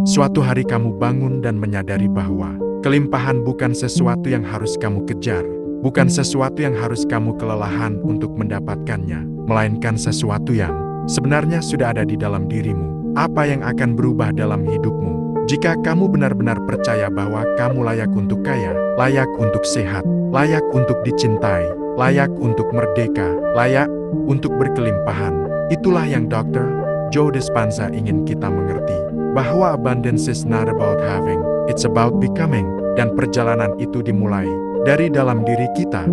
Suatu hari kamu bangun dan menyadari bahwa kelimpahan bukan sesuatu yang harus kamu kejar, bukan sesuatu yang harus kamu kelelahan untuk mendapatkannya, melainkan sesuatu yang sebenarnya sudah ada di dalam dirimu. Apa yang akan berubah dalam hidupmu jika kamu benar-benar percaya bahwa kamu layak untuk kaya, layak untuk sehat, layak untuk dicintai, layak untuk merdeka, layak untuk berkelimpahan? Itulah yang Dr. Joe Dispenza ingin kita mengerti, bahwa abundance is not about having, it's about becoming, dan perjalanan itu dimulai dari dalam diri kita.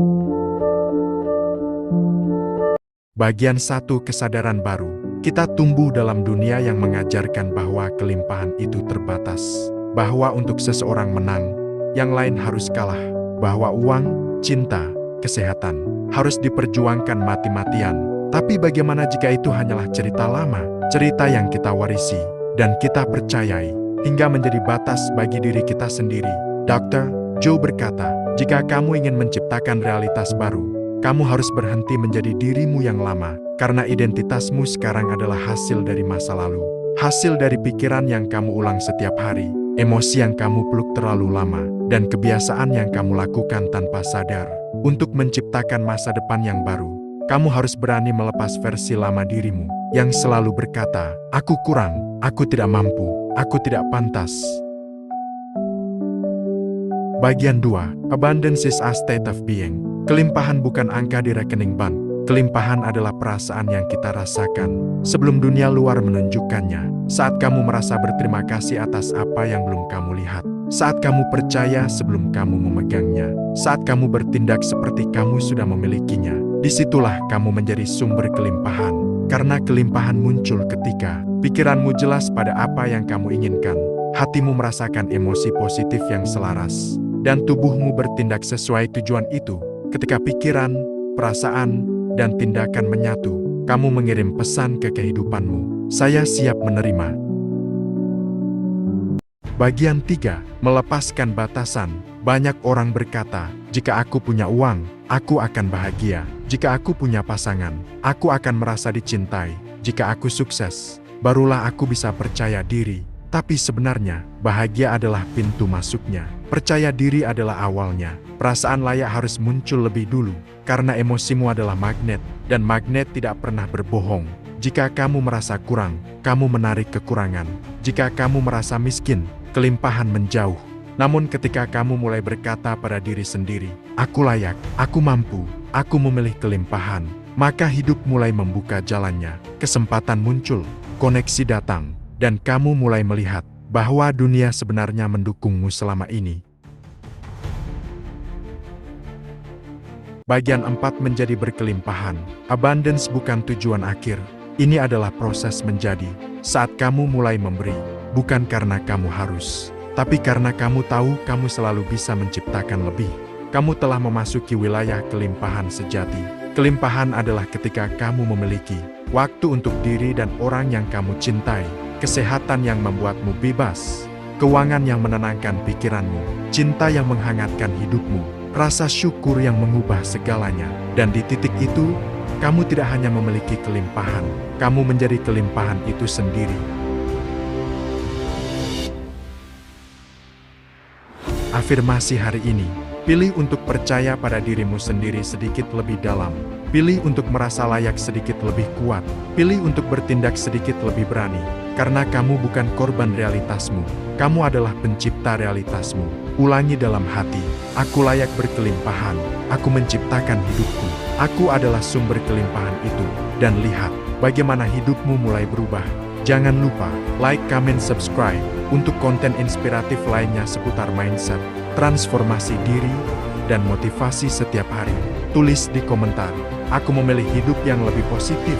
Bagian 1, kesadaran baru. Kita tumbuh dalam dunia yang mengajarkan bahwa kelimpahan itu terbatas, bahwa untuk seseorang menang, yang lain harus kalah, bahwa uang, cinta, kesehatan harus diperjuangkan mati-matian. Tapi bagaimana jika itu hanyalah cerita lama, cerita yang kita warisi dan kita percayai, hingga menjadi batas bagi diri kita sendiri? Dr. Joe berkata, jika kamu ingin menciptakan realitas baru, kamu harus berhenti menjadi dirimu yang lama, karena identitasmu sekarang adalah hasil dari masa lalu, hasil dari pikiran yang kamu ulang setiap hari, emosi yang kamu peluk terlalu lama, dan kebiasaan yang kamu lakukan tanpa sadar. Untuk menciptakan masa depan yang baru, kamu harus berani melepas versi lama dirimu, yang selalu berkata, "Aku kurang, aku tidak mampu, aku tidak pantas." Bagian 2, abundance is a state of being. Kelimpahan bukan angka di rekening bank. Kelimpahan adalah perasaan yang kita rasakan sebelum dunia luar menunjukkannya. Saat kamu merasa berterima kasih atas apa yang belum kamu lihat. Saat kamu percaya sebelum kamu memegangnya. Saat kamu bertindak seperti kamu sudah memilikinya. Disitulah kamu menjadi sumber kelimpahan. Karena kelimpahan muncul ketika pikiranmu jelas pada apa yang kamu inginkan. Hatimu merasakan emosi positif yang selaras. Dan tubuhmu bertindak sesuai tujuan itu. Ketika pikiran, perasaan, dan tindakan menyatu, kamu mengirim pesan ke kehidupanmu, "Saya siap menerima." Bagian 3, melepaskan batasan. Banyak orang berkata, jika aku punya uang, aku akan bahagia. Jika aku punya pasangan, aku akan merasa dicintai. Jika aku sukses, barulah aku bisa percaya diri. Tapi sebenarnya, bahagia adalah pintu masuknya. Percaya diri adalah awalnya. Perasaan layak harus muncul lebih dulu, karena emosimu adalah magnet, dan magnet tidak pernah berbohong. Jika kamu merasa kurang, kamu menarik kekurangan. Jika kamu merasa miskin, kelimpahan menjauh. Namun ketika kamu mulai berkata pada diri sendiri, "Aku layak, aku mampu, aku memilih kelimpahan," maka hidup mulai membuka jalannya. Kesempatan muncul, koneksi datang, dan kamu mulai melihat bahwa dunia sebenarnya mendukungmu selama ini. Bagian 4, menjadi berkelimpahan. Abundance bukan tujuan akhir. Ini adalah proses menjadi. Saat kamu mulai memberi, bukan karena kamu harus, tapi karena kamu tahu kamu selalu bisa menciptakan lebih. Kamu telah memasuki wilayah kelimpahan sejati. Kelimpahan adalah ketika kamu memiliki waktu untuk diri dan orang yang kamu cintai, kesehatan yang membuatmu bebas, keuangan yang menenangkan pikiranmu, cinta yang menghangatkan hidupmu, rasa syukur yang mengubah segalanya. Dan di titik itu, kamu tidak hanya memiliki kelimpahan, kamu menjadi kelimpahan itu sendiri. Afirmasi hari ini, pilih untuk percaya pada dirimu sendiri sedikit lebih dalam. Pilih untuk merasa layak sedikit lebih kuat. Pilih untuk bertindak sedikit lebih berani. Karena kamu bukan korban realitasmu. Kamu adalah pencipta realitasmu. Ulangi dalam hati, "Aku layak berkelimpahan. Aku menciptakan hidupku. Aku adalah sumber kelimpahan itu." Dan lihat bagaimana hidupmu mulai berubah. Jangan lupa like, comment, subscribe untuk konten inspiratif lainnya seputar mindset, transformasi diri, dan motivasi setiap hari. Tulis di komentar, "Aku memilih hidup yang lebih positif."